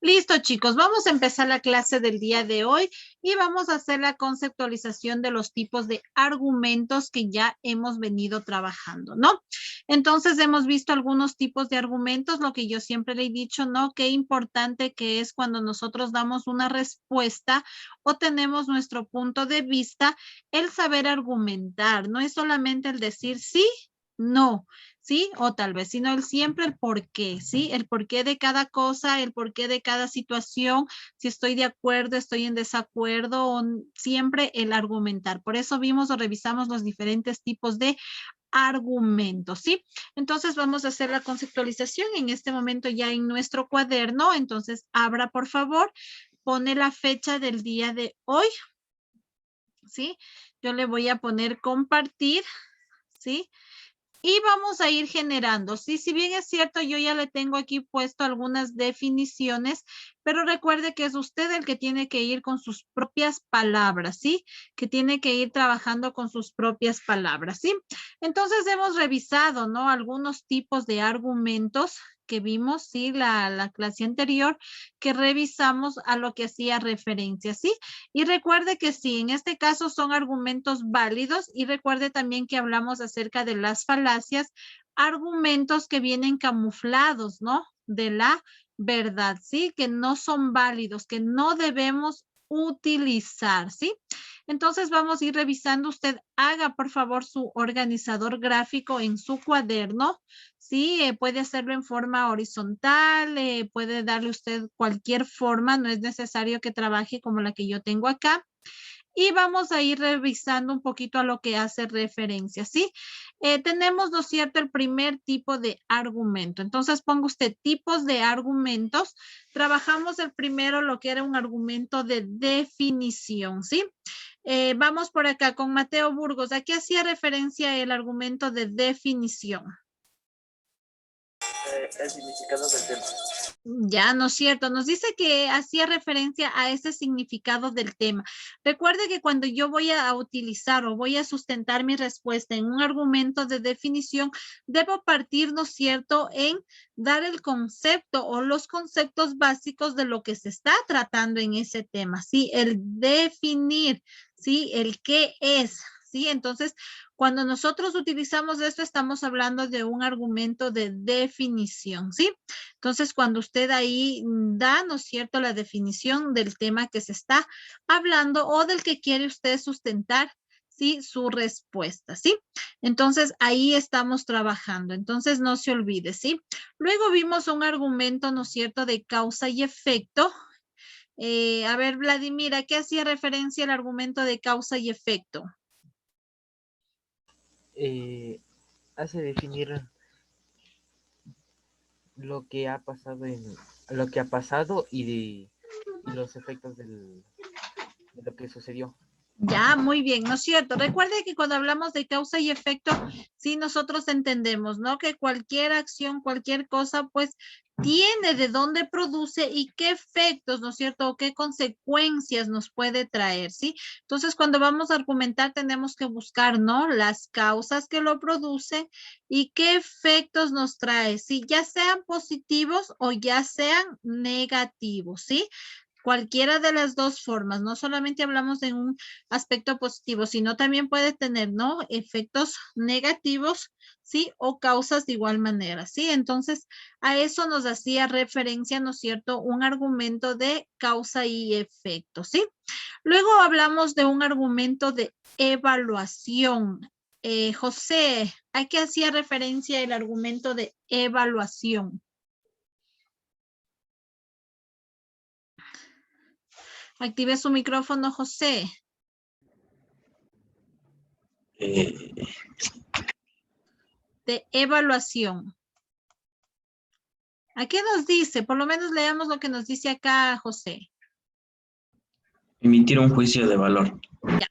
Listo, chicos, vamos a empezar la clase del día de hoy y vamos a hacer la conceptualización de los tipos de argumentos que ya hemos venido trabajando, ¿no? Entonces, hemos visto algunos tipos de argumentos, lo que yo siempre le he dicho, ¿no? Qué importante que es cuando nosotros damos una respuesta o tenemos nuestro punto de vista, el saber argumentar, no es solamente el decir sí, no. ¿Sí? O tal vez, sino siempre el por qué, ¿sí? El porqué de cada cosa, el porqué de cada situación, si estoy de acuerdo, estoy en desacuerdo, o siempre el argumentar. Por eso vimos o revisamos los diferentes tipos de argumentos, ¿sí? Entonces vamos a hacer la conceptualización en este momento ya en nuestro cuaderno. Entonces, abra por favor, pone la fecha del día de hoy, ¿sí? Yo le voy a poner compartir, ¿sí? Y vamos a ir generando, ¿sí? Si bien es cierto, yo ya le tengo aquí puesto algunas definiciones, pero recuerde que es usted el que tiene que ir con sus propias palabras, ¿sí? Que tiene que ir trabajando con sus propias palabras, ¿sí? Entonces hemos revisado, ¿no? Algunos tipos de argumentos que vimos, ¿sí? La clase anterior que revisamos a lo que hacía referencia, ¿sí? Y recuerde que sí, en este caso son argumentos válidos y recuerde también que hablamos acerca de las falacias, argumentos que vienen camuflados, ¿no? De la verdad, ¿sí? Que no son válidos, que no debemos utilizar, ¿sí? Entonces vamos a ir revisando. Usted haga, por favor, su organizador gráfico en su cuaderno, ¿sí? Puede hacerlo en forma horizontal, puede darle usted cualquier forma, no es necesario que trabaje como la que yo tengo acá. Y vamos a ir revisando un poquito a lo que hace referencia, ¿sí? Tenemos, ¿no es cierto?, el primer tipo de argumento. Entonces, ponga usted tipos de argumentos. Trabajamos el primero, lo que era un argumento de definición, ¿sí? Vamos por acá con Mateo Burgos. ¿A qué hacía referencia el argumento de definición? El significado del tema. Ya, no es cierto. Nos dice que hacía referencia a ese significado del tema. Recuerde que cuando yo voy a utilizar o voy a sustentar mi respuesta en un argumento de definición, debo partir, ¿no es cierto?, en dar el concepto o los conceptos básicos de lo que se está tratando en ese tema, ¿sí? El definir, ¿sí? El qué es, ¿sí? Entonces, cuando nosotros utilizamos esto, estamos hablando de un argumento de definición, ¿sí? Entonces, cuando usted ahí da, ¿no es cierto?, la definición del tema que se está hablando o del que quiere usted sustentar, ¿sí?, su respuesta, ¿sí? Entonces, ahí estamos trabajando. Entonces, no se olvide, ¿sí? Luego vimos un argumento, ¿no es cierto?, de causa y efecto. A ver, Vladimir, ¿a qué hacía referencia el argumento de causa y efecto? Hace definir lo que ha pasado y los efectos de lo que sucedió. Ya, muy bien, ¿no es cierto? Recuerde que cuando hablamos de causa y efecto, sí nosotros entendemos, ¿no? Que cualquier acción, cualquier cosa, pues tiene de dónde produce y qué efectos, ¿no es cierto? O qué consecuencias nos puede traer, ¿sí? Entonces, cuando vamos a argumentar, tenemos que buscar, ¿no? Las causas que lo producen y qué efectos nos trae, ¿sí? Ya sean positivos o ya sean negativos, ¿sí? Cualquiera de las dos formas, no solamente hablamos de un aspecto positivo, sino también puede tener, ¿no?, efectos negativos, ¿sí? O causas de igual manera, ¿sí? Entonces, a eso nos hacía referencia, ¿no es cierto?, un argumento de causa y efecto, ¿sí? Luego hablamos de un argumento de evaluación. José, ¿a qué hacía referencia el argumento de evaluación? Active su micrófono, José. De evaluación. ¿A qué nos dice? Por lo menos leamos lo que nos dice acá, José. Emitir un juicio de valor. Ya.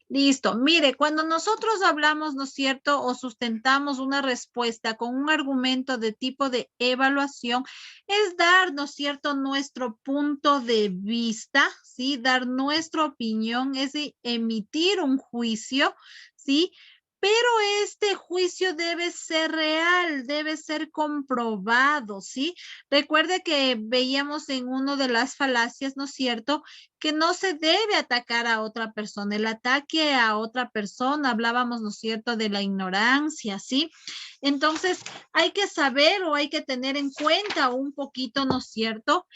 Listo. Mire, cuando nosotros hablamos, ¿no es cierto?, o sustentamos una respuesta con un argumento de tipo de evaluación, es dar, ¿no es cierto?, nuestro punto de vista, ¿sí? Dar nuestra opinión, es emitir un juicio, ¿sí?, pero este juicio debe ser real, debe ser comprobado, ¿sí? Recuerde que veíamos en una de las falacias, ¿no es cierto?, que no se debe atacar a otra persona. El ataque a otra persona, hablábamos, ¿no es cierto?, de la ignorancia, ¿sí? Entonces, hay que saber o hay que tener en cuenta un poquito, ¿no es cierto?,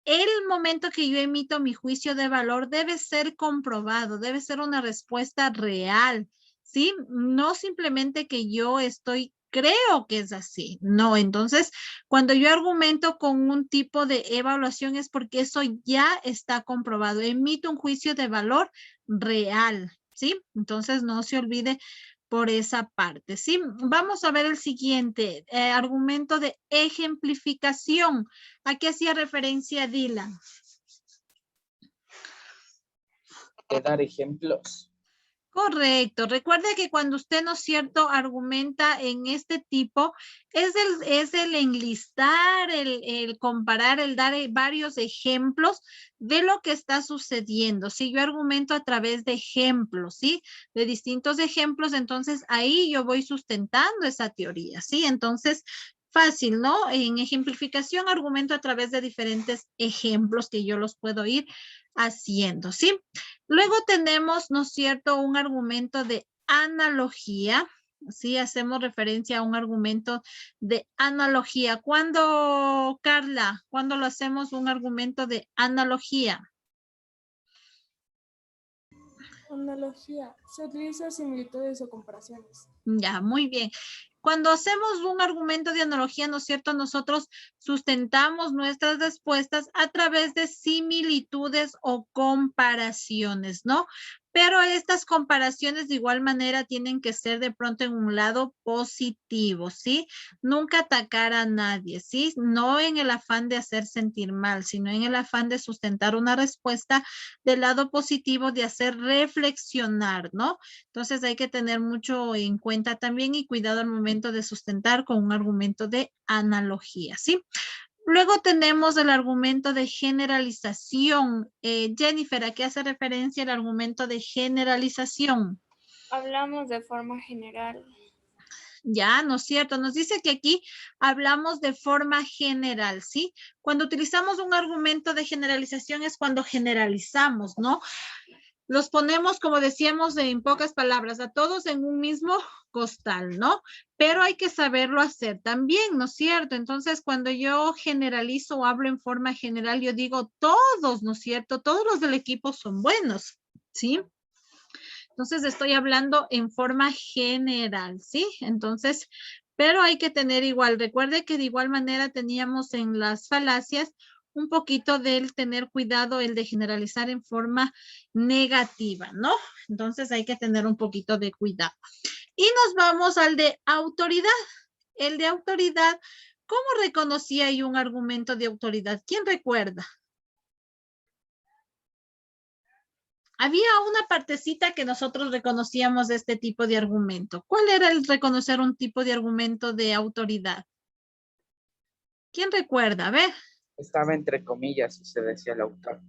el momento que yo emito mi juicio de valor debe ser comprobado, debe ser una respuesta real, ¿sí? No simplemente que yo creo que es así. No, entonces, cuando yo argumento con un tipo de evaluación es porque eso ya está comprobado. Emito un juicio de valor real, ¿sí? Entonces, no se olvide por esa parte, ¿sí? Vamos a ver el siguiente, argumento de ejemplificación. ¿A qué hacía referencia Dylan? De dar ejemplos. Correcto. Recuerde que cuando usted, ¿no es cierto?, argumenta en este tipo, es el enlistar, el comparar, el dar varios ejemplos de lo que está sucediendo. Si yo argumento a través de ejemplos, ¿sí? De distintos ejemplos, entonces ahí yo voy sustentando esa teoría, ¿sí? Entonces, fácil, ¿no? En ejemplificación argumento a través de diferentes ejemplos que yo los puedo ir haciendo, ¿sí? Luego tenemos, ¿no es cierto?, un argumento de analogía. Sí, hacemos referencia a un argumento de analogía. ¿Cuándo, Carla? ¿Cuándo lo hacemos un argumento de analogía? Analogía. Se utiliza similitudes o comparaciones. Ya, muy bien. Cuando hacemos un argumento de analogía, ¿no es cierto? Nosotros sustentamos nuestras respuestas a través de similitudes o comparaciones, ¿no? Pero estas comparaciones de igual manera tienen que ser de pronto en un lado positivo, ¿sí? Nunca atacar a nadie, ¿sí? No en el afán de hacer sentir mal, sino en el afán de sustentar una respuesta del lado positivo, de hacer reflexionar, ¿no? Entonces hay que tener mucho en cuenta también y cuidado al momento de sustentar con un argumento de analogía, ¿sí? Luego tenemos el argumento de generalización. Jennifer, ¿a qué hace referencia el argumento de generalización? Hablamos de forma general. Ya, ¿no es cierto? Nos dice que aquí hablamos de forma general, ¿sí? Cuando utilizamos un argumento de generalización es cuando generalizamos, ¿no? Los ponemos, como decíamos, en pocas palabras, a todos en un mismo costal, ¿no? Pero hay que saberlo hacer también, ¿no es cierto? Entonces, cuando yo generalizo o hablo en forma general, yo digo todos, ¿no es cierto? Todos los del equipo son buenos, ¿sí? Entonces, estoy hablando en forma general, ¿sí? Entonces, pero hay que tener igual, recuerde que de igual manera teníamos en las falacias un poquito del tener cuidado, el de generalizar en forma negativa, ¿no? Entonces hay que tener un poquito de cuidado. Y nos vamos al de autoridad. El de autoridad, ¿cómo reconocía yo un argumento de autoridad? ¿Quién recuerda? Había una partecita que nosotros reconocíamos de este tipo de argumento. ¿Cuál era el reconocer un tipo de argumento de autoridad? ¿Quién recuerda? A ver. Estaba entre comillas, y se decía el autor.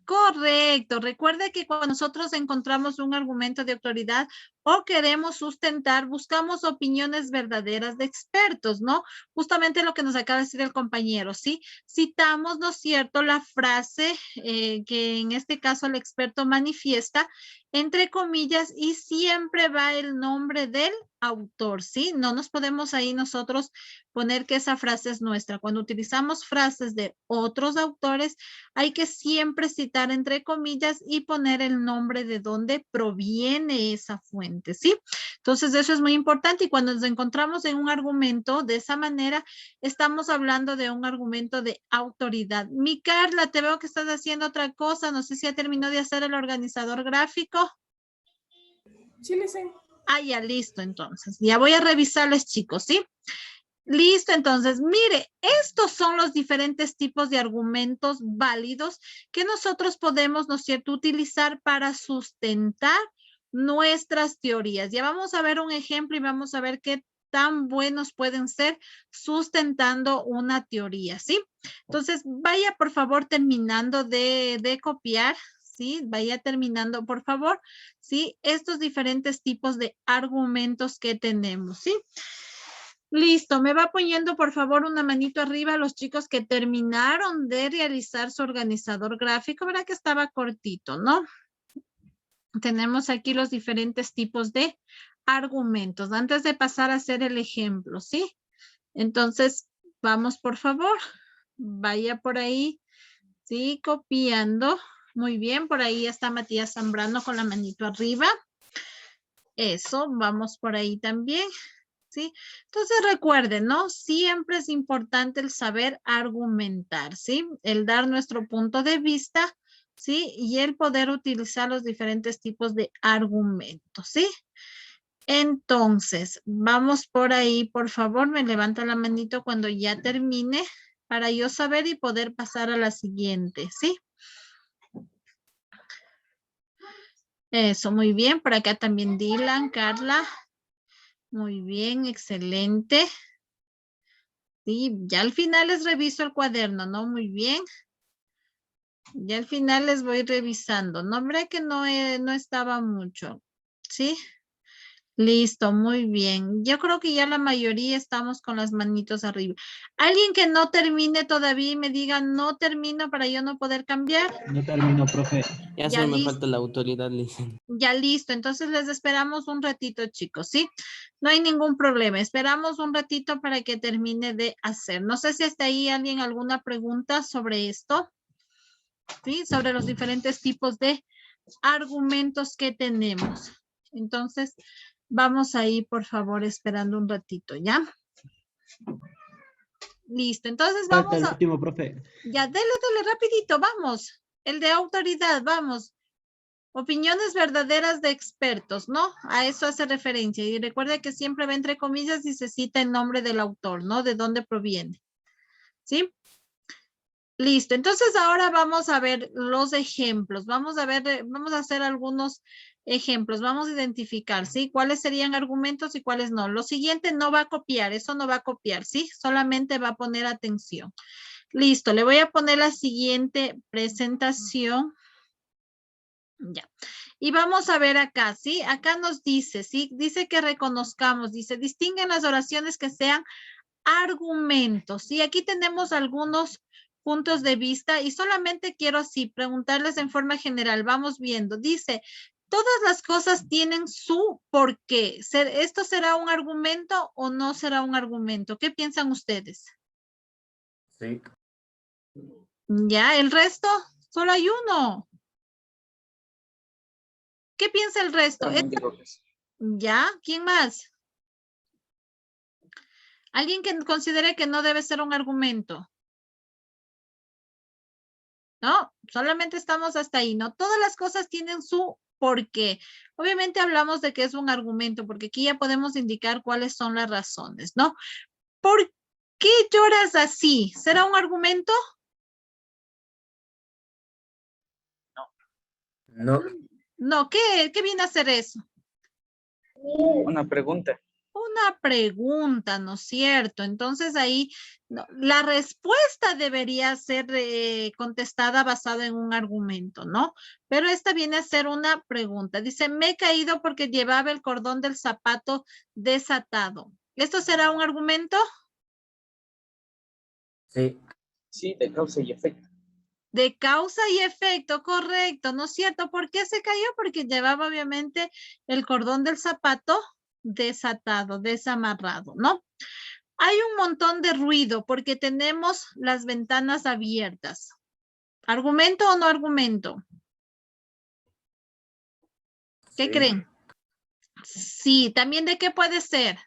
Correcto. Recuerde que cuando nosotros encontramos un argumento de autoridad o queremos sustentar, buscamos opiniones verdaderas de expertos, ¿no? Justamente lo que nos acaba de decir el compañero, ¿sí? Citamos, ¿no es cierto?, la frase que en este caso el experto manifiesta, entre comillas, y siempre va el nombre del autor, ¿sí? No nos podemos ahí nosotros poner que esa frase es nuestra. Cuando utilizamos frases de otros autores, hay que siempre citar entre comillas y poner el nombre de dónde proviene esa fuente, ¿sí? Entonces, eso es muy importante y cuando nos encontramos en un argumento de esa manera, estamos hablando de un argumento de autoridad. Mi Carla, te veo que estás haciendo otra cosa. No sé si ya terminó de hacer el organizador gráfico. Sí, le sé. Ah, ya, listo, entonces. Ya voy a revisarles, chicos, ¿sí? Listo, entonces, mire, estos son los diferentes tipos de argumentos válidos que nosotros podemos, ¿no es cierto?, utilizar para sustentar nuestras teorías. Ya vamos a ver un ejemplo y vamos a ver qué tan buenos pueden ser sustentando una teoría, ¿sí? Entonces, vaya por favor terminando de copiar, ¿sí? Vaya terminando, por favor, ¿sí? Estos diferentes tipos de argumentos que tenemos, ¿sí? Listo, me va poniendo por favor una manito arriba los chicos que terminaron de realizar su organizador gráfico, ¿verdad? Que estaba cortito, ¿no? Tenemos aquí los diferentes tipos de argumentos. Antes de pasar a hacer el ejemplo, ¿sí? Entonces, vamos por favor, vaya por ahí, ¿sí? Copiando. Muy bien, por ahí está Matías Zambrano con la manito arriba. Eso, vamos por ahí también. ¿Sí? Entonces recuerden, ¿no? Siempre es importante el saber argumentar, ¿sí? El dar nuestro punto de vista, ¿sí? Y el poder utilizar los diferentes tipos de argumentos, ¿sí? Entonces, vamos por ahí, por favor, me levanta la manito cuando ya termine para yo saber y poder pasar a la siguiente, ¿sí? Eso, muy bien. Por acá también Dylan, Carla. Muy bien, excelente. Sí, ya al final les reviso el cuaderno, ¿no? Muy bien. Ya al final les voy revisando. No, hombre, que no estaba mucho. ¿Sí? Listo, muy bien. Yo creo que ya la mayoría estamos con las manitos arriba. Alguien que no termine todavía y me diga no termino para yo no poder cambiar. No termino, profe. Ya Ya solo me listo. falta la autoridad, Lisa. Ya listo, entonces les esperamos un ratito, chicos, ¿sí? No hay ningún problema, esperamos un ratito para que termine de hacer. No sé si hasta ahí alguien alguna pregunta sobre esto, ¿sí? Sobre los diferentes tipos de argumentos que tenemos. Entonces, vamos ahí, por favor, esperando un ratito, ¿ya? Listo, entonces Falta vamos el a... último, profe. Ya, dele rapidito, vamos. El de autoridad, vamos. Opiniones verdaderas de expertos, ¿no? A eso hace referencia. Y recuerde que siempre va entre comillas y se cita el nombre del autor, ¿no? De dónde proviene. ¿Sí? Listo. Entonces ahora vamos a ver los ejemplos. Vamos a ver, vamos a hacer algunos ejemplos. Vamos a identificar, ¿sí? ¿Cuáles serían argumentos y cuáles no? Lo siguiente no va a copiar, eso no va a copiar, ¿sí? Solamente va a poner atención. Listo. Le voy a poner la siguiente presentación. Ya. Y vamos a ver acá, ¿sí? Acá nos dice, ¿sí? Dice que reconozcamos, dice, distinguen las oraciones que sean argumentos, ¿sí? Aquí tenemos algunos puntos de vista y solamente quiero así preguntarles en forma general, vamos viendo. Dice, todas las cosas tienen su porqué. ¿Esto será un argumento o no será un argumento? ¿Qué piensan ustedes? Sí. Ya, el resto, solo hay uno. ¿Qué piensa el resto? ¿Ya? ¿Quién más? ¿Alguien que considere que no debe ser un argumento? No, solamente estamos hasta ahí, ¿no? Todas las cosas tienen su porqué. Obviamente hablamos de que es un argumento, porque aquí ya podemos indicar cuáles son las razones, ¿no? ¿Por qué lloras así? ¿Será un argumento? No. No, ¿qué viene a ser eso? Una pregunta. Una pregunta, ¿no es cierto? Entonces ahí no, la respuesta debería ser contestada basada en un argumento, ¿no? Pero esta viene a ser una pregunta. Dice, me he caído porque llevaba el cordón del zapato desatado. ¿Esto será un argumento? Sí. Sí, de causa y efecto. De causa y efecto, correcto, ¿no es cierto? ¿Por qué se cayó? Porque llevaba obviamente el cordón del zapato desatado, desamarrado, ¿no? Hay un montón de ruido porque tenemos las ventanas abiertas. ¿Argumento o no argumento? ¿Qué Sí. creen? Sí, también ¿de qué puede ser?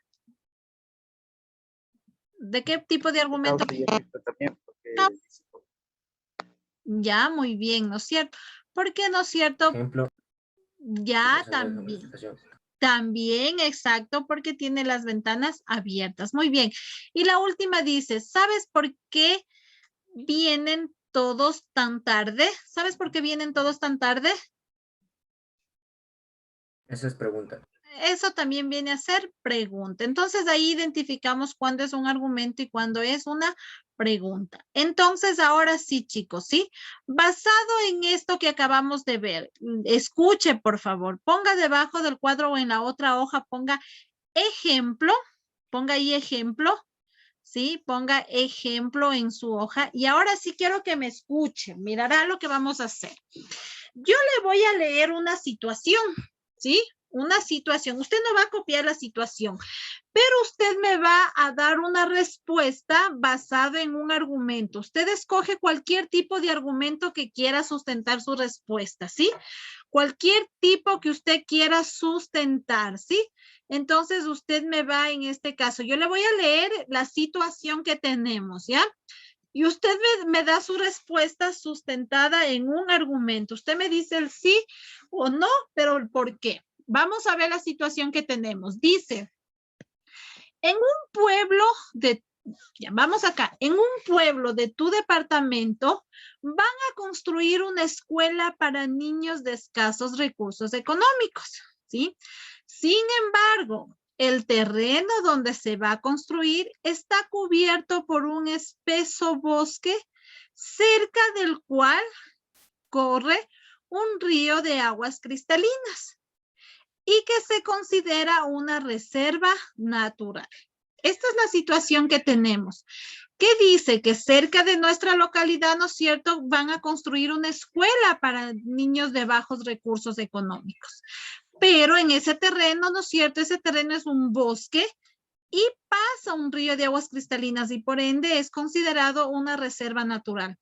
¿De qué tipo de argumento? Causa y efecto también, porque... Ya, muy bien, ¿no es cierto? ¿Por qué no es cierto? Ejemplo. Ya, también. También, exacto, porque tiene las ventanas abiertas. Muy bien. Y la última dice, ¿sabes por qué vienen todos tan tarde? ¿Sabes por qué vienen todos tan tarde? Esa es pregunta. Eso también viene a ser pregunta. Entonces ahí identificamos cuándo es un argumento y cuándo es una pregunta. Entonces, ahora sí, chicos, ¿sí? Basado en esto que acabamos de ver, escuche, por favor, ponga debajo del cuadro o en la otra hoja, ponga ejemplo, ponga ahí ejemplo, ¿sí? Ponga ejemplo en su hoja. Y ahora sí quiero que me escuchen. Mirará lo que vamos a hacer. Yo le voy a leer una situación, ¿sí? Una situación. Usted no va a copiar la situación, pero usted me va a dar una respuesta basada en un argumento. Usted escoge cualquier tipo de argumento que quiera sustentar su respuesta, ¿sí? Cualquier tipo que usted quiera sustentar, ¿sí? Entonces usted me va en este caso. Yo le voy a leer la situación que tenemos, ¿ya? Y usted me da su respuesta sustentada en un argumento. Usted me dice el sí o no, pero el por qué. Vamos a ver la situación que tenemos. Dice, en un pueblo de, ya, vamos acá, en un pueblo de tu departamento van a construir una escuela para niños de escasos recursos económicos, ¿sí? Sin embargo, el terreno donde se va a construir está cubierto por un espeso bosque cerca del cual corre un río de aguas cristalinas y que se considera una reserva natural. Esta es la situación que tenemos. ¿Qué dice? Que cerca de nuestra localidad, ¿no es cierto?, van a construir una escuela para niños de bajos recursos económicos. Pero en ese terreno, ¿no es cierto?, ese terreno es un bosque y pasa un río de aguas cristalinas y por ende es considerado una reserva natural.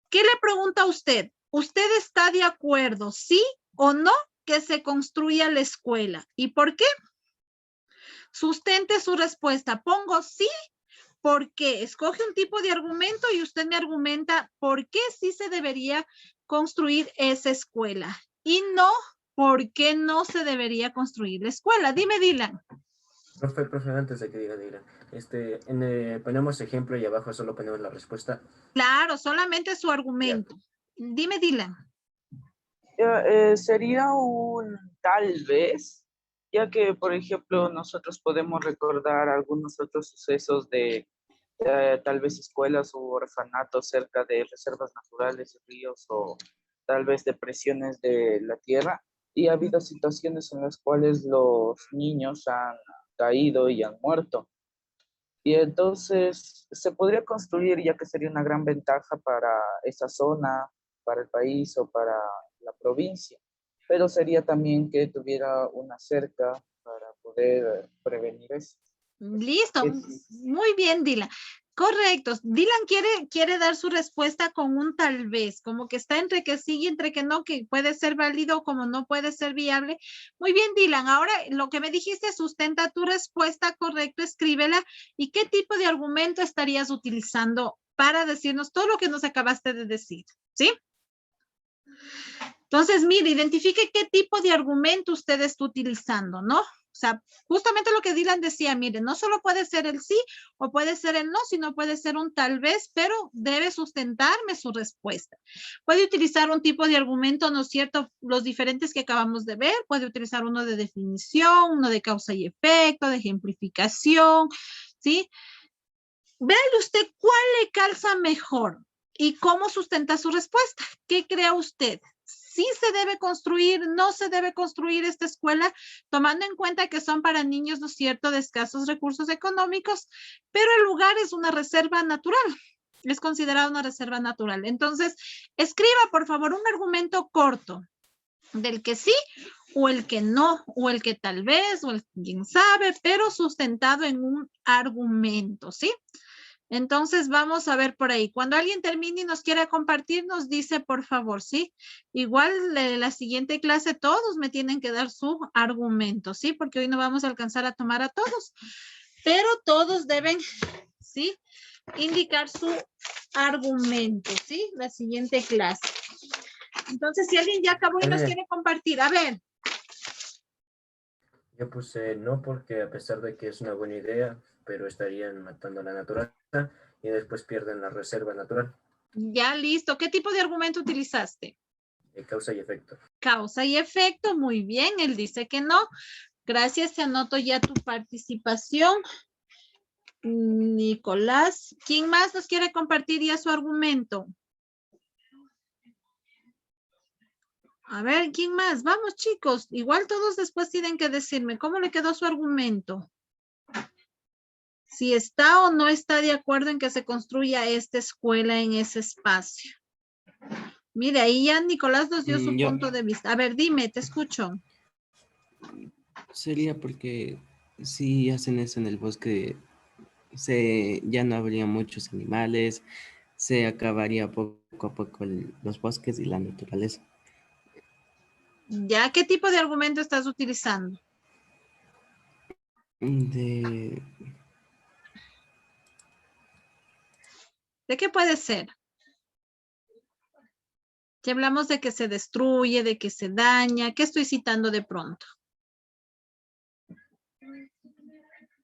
¿Qué le pregunta a usted? ¿Usted está de acuerdo, sí o no, que se construya la escuela? ¿Y por qué? Sustente su respuesta. Pongo sí, porque escoge un tipo de argumento y usted me argumenta por qué sí se debería construir esa escuela y no por qué no se debería construir la escuela. Dime, Dylan. Profe, antes de que diga, ponemos ejemplo y abajo solo ponemos la respuesta. Claro, solamente su argumento. Dime, Dylan. Sería un tal vez, ya que, por ejemplo, nosotros podemos recordar algunos otros sucesos de tal vez escuelas o orfanatos cerca de reservas naturales, ríos o tal vez depresiones de la tierra. Y ha habido situaciones en las cuales los niños han caído y han muerto. Y entonces se podría construir, ya que sería una gran ventaja para esa zona, para el país o para la provincia. Pero sería también que tuviera una cerca para poder prevenir eso. Listo, muy bien, Dylan. Correcto. Dylan quiere dar su respuesta con un tal vez, como que está entre que sí y entre que no, que puede ser válido como no puede ser viable. Muy bien, Dylan. Ahora lo que me dijiste, sustenta tu respuesta, correcto, escríbela. ¿Y qué tipo de argumento estarías utilizando para decirnos todo lo que nos acabaste de decir? ¿Sí? Entonces, mire, identifique qué tipo de argumento usted está utilizando, ¿no? O sea, justamente lo que Dylan decía, mire, no solo puede ser el sí o puede ser el no, sino puede ser un tal vez, pero debe sustentarme su respuesta. Puede utilizar un tipo de argumento, ¿no es cierto? Los diferentes que acabamos de ver, puede utilizar uno de definición, uno de causa y efecto, de ejemplificación, ¿sí? Véale usted cuál le calza mejor y cómo sustenta su respuesta. ¿Qué cree usted? ¿Sí se debe construir, no se debe construir esta escuela, tomando en cuenta que son para niños, ¿no es cierto?, de escasos recursos económicos, pero el lugar es una reserva natural, es considerada una reserva natural. Entonces, escriba, por favor, un argumento corto del que sí o el que no, o el que tal vez, o el quién sabe, pero sustentado en un argumento, ¿sí? Entonces vamos a ver por ahí. Cuando alguien termine y nos quiera compartir, nos dice por favor, ¿sí? Igual la siguiente clase todos me tienen que dar su argumento, ¿sí? Porque hoy no vamos a alcanzar a tomar a todos, pero todos deben, ¿sí?, indicar su argumento, ¿sí? La siguiente clase. Entonces, si alguien ya acabó y nos quiere compartir, a ver. Yo puse no porque a pesar de que es una buena idea, pero estarían matando a la naturaleza y después pierden la reserva natural. Ya, listo. ¿Qué tipo de argumento utilizaste? Causa y efecto. Causa y efecto, muy bien. Él dice que no. Gracias, te anoto ya tu participación. Nicolás. ¿Quién más nos quiere compartir ya su argumento? A ver, ¿quién más? Vamos, chicos. Igual todos después tienen que decirme cómo le quedó su argumento. Si está o no está de acuerdo en que se construya esta escuela en ese espacio. Mire, ahí ya Nicolás nos dio su punto de vista. A ver, dime, te escucho. Sería porque si hacen eso en el bosque, ya no habría muchos animales, se acabaría poco a poco los bosques y la naturaleza. ¿Ya qué tipo de argumento estás utilizando? ¿De qué puede ser? Si hablamos de que se destruye, de que se daña, ¿qué estoy citando de pronto?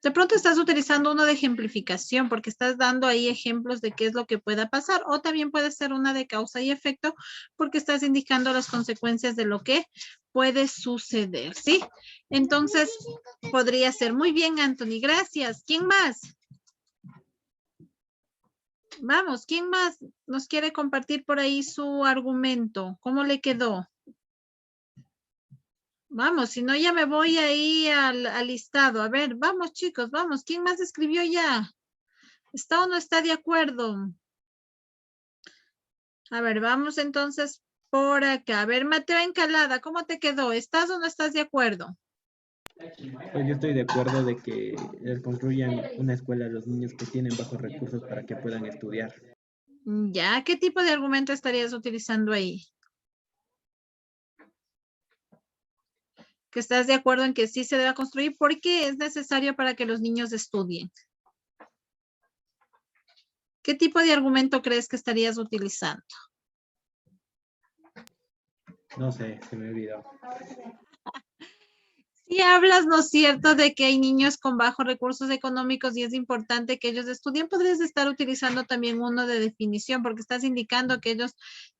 De pronto estás utilizando uno de ejemplificación porque estás dando ahí ejemplos de qué es lo que pueda pasar, o también puede ser una de causa y efecto porque estás indicando las consecuencias de lo que puede suceder, ¿sí? Entonces, podría ser. Muy bien, Anthony, gracias. ¿Quién más? Vamos, ¿quién más nos quiere compartir por ahí su argumento? ¿Cómo le quedó? Vamos, si no ya me voy ahí al listado. A ver, vamos chicos, vamos. ¿Quién más escribió ya? ¿Está o no está de acuerdo? A ver, vamos entonces por acá. A ver, Mateo Encalada, ¿cómo te quedó? ¿Estás o no estás de acuerdo? Pues yo estoy de acuerdo de que les construyan una escuela a los niños que tienen bajos recursos para que puedan estudiar. Ya, ¿qué tipo de argumento estarías utilizando ahí? Que estás de acuerdo en que sí se debe construir porque es necesario para que los niños estudien. ¿Qué tipo de argumento crees que estarías utilizando? No sé, se me olvidó. Si hablas, ¿no es cierto?, de que hay niños con bajos recursos económicos y es importante que ellos estudien, podrías estar utilizando también uno de definición porque estás indicando que ellos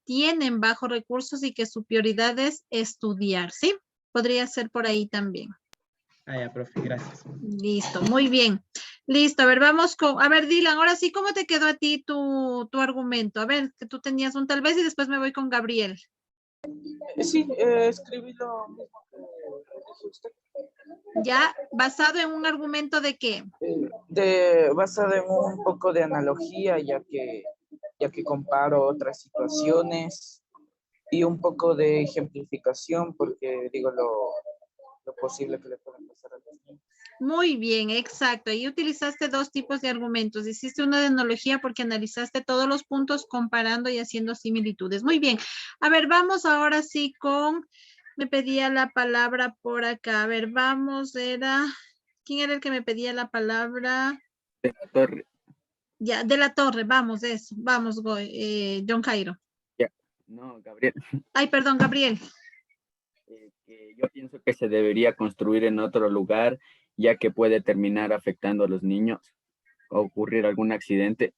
tienen bajos recursos y que su prioridad es estudiar, ¿sí? Podría ser por ahí también. Ah, ya, profe, gracias. Listo, muy bien. Listo, a ver, vamos con, a ver, Dylan, ahora sí, ¿cómo te quedó a ti tu argumento? A ver, que tú tenías un tal vez y después me voy con Gabriel. Sí, escribí lo mismo que dijo usted. Ya, basado en un argumento de qué? Basado en un poco de analogía, ya que comparo otras situaciones y un poco de ejemplificación, porque digo lo posible que le pueden pasar a los niños. Muy bien, exacto. Ahí utilizaste dos tipos de argumentos. Hiciste una de analogía porque analizaste todos los puntos comparando y haciendo similitudes. Muy bien. A ver, vamos ahora sí con, me pedía la palabra por acá. A ver, vamos, ¿quién era el que me pedía la palabra? De la Torre. Ya, de la Torre, vamos, eso. Vamos, John Cairo. Ya, no, Gabriel. Ay, perdón, Gabriel. Yo pienso que se debería construir en otro lugar, ya que puede terminar afectando a los niños o ocurrir algún accidente.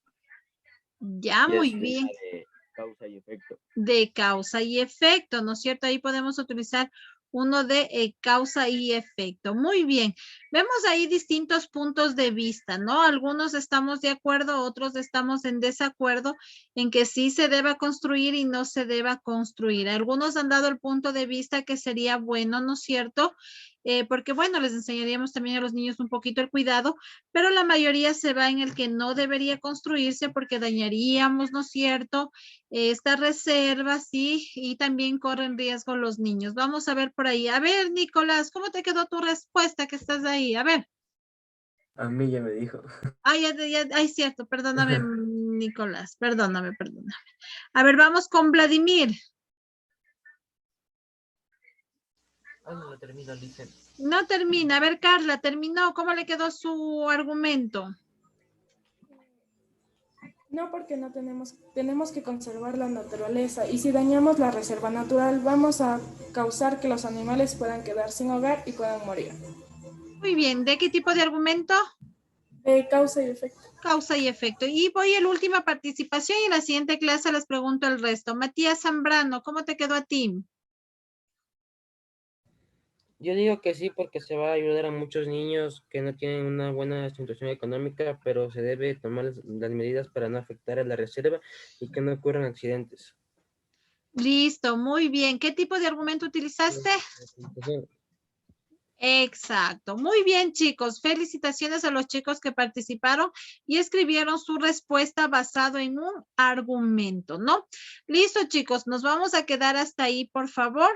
Ya, muy bien. De causa y efecto. De causa y efecto, ¿no es cierto? Ahí podemos utilizar uno de causa y efecto. Muy bien. Vemos ahí distintos puntos de vista, ¿no? Algunos estamos de acuerdo, otros estamos en desacuerdo en que sí se deba construir y no se deba construir. Algunos han dado el punto de vista que sería bueno, ¿no es cierto? Porque bueno, les enseñaríamos también a los niños un poquito el cuidado, pero la mayoría se va en el que no debería construirse porque dañaríamos, ¿no es cierto? Esta reserva, sí, y también corren riesgo los niños. Vamos a ver por ahí. A ver, Nicolás, ¿cómo te quedó tu respuesta que estás ahí? A ver. A mí ya me dijo. Ay, cierto, perdóname, Nicolás, perdóname. A ver, vamos con Vladimir. No termina, Licen. No termina. A ver, Carla, terminó. ¿Cómo le quedó su argumento? No, porque no tenemos que conservar la naturaleza y si dañamos la reserva natural vamos a causar que los animales puedan quedar sin hogar y puedan morir. Muy bien, ¿de qué tipo de argumento? De causa y efecto. Causa y efecto. Y voy a la última participación y en la siguiente clase les pregunto el resto. Matías Zambrano, ¿cómo te quedó a ti? Yo digo que sí, porque se va a ayudar a muchos niños que no tienen una buena situación económica, pero se debe tomar las medidas para no afectar a la reserva y que no ocurran accidentes. Listo, muy bien. ¿Qué tipo de argumento utilizaste? Exacto. Muy bien, chicos. Felicitaciones a los chicos que participaron y escribieron su respuesta basado en un argumento, ¿no? Listo, chicos. Nos vamos a quedar hasta ahí, por favor.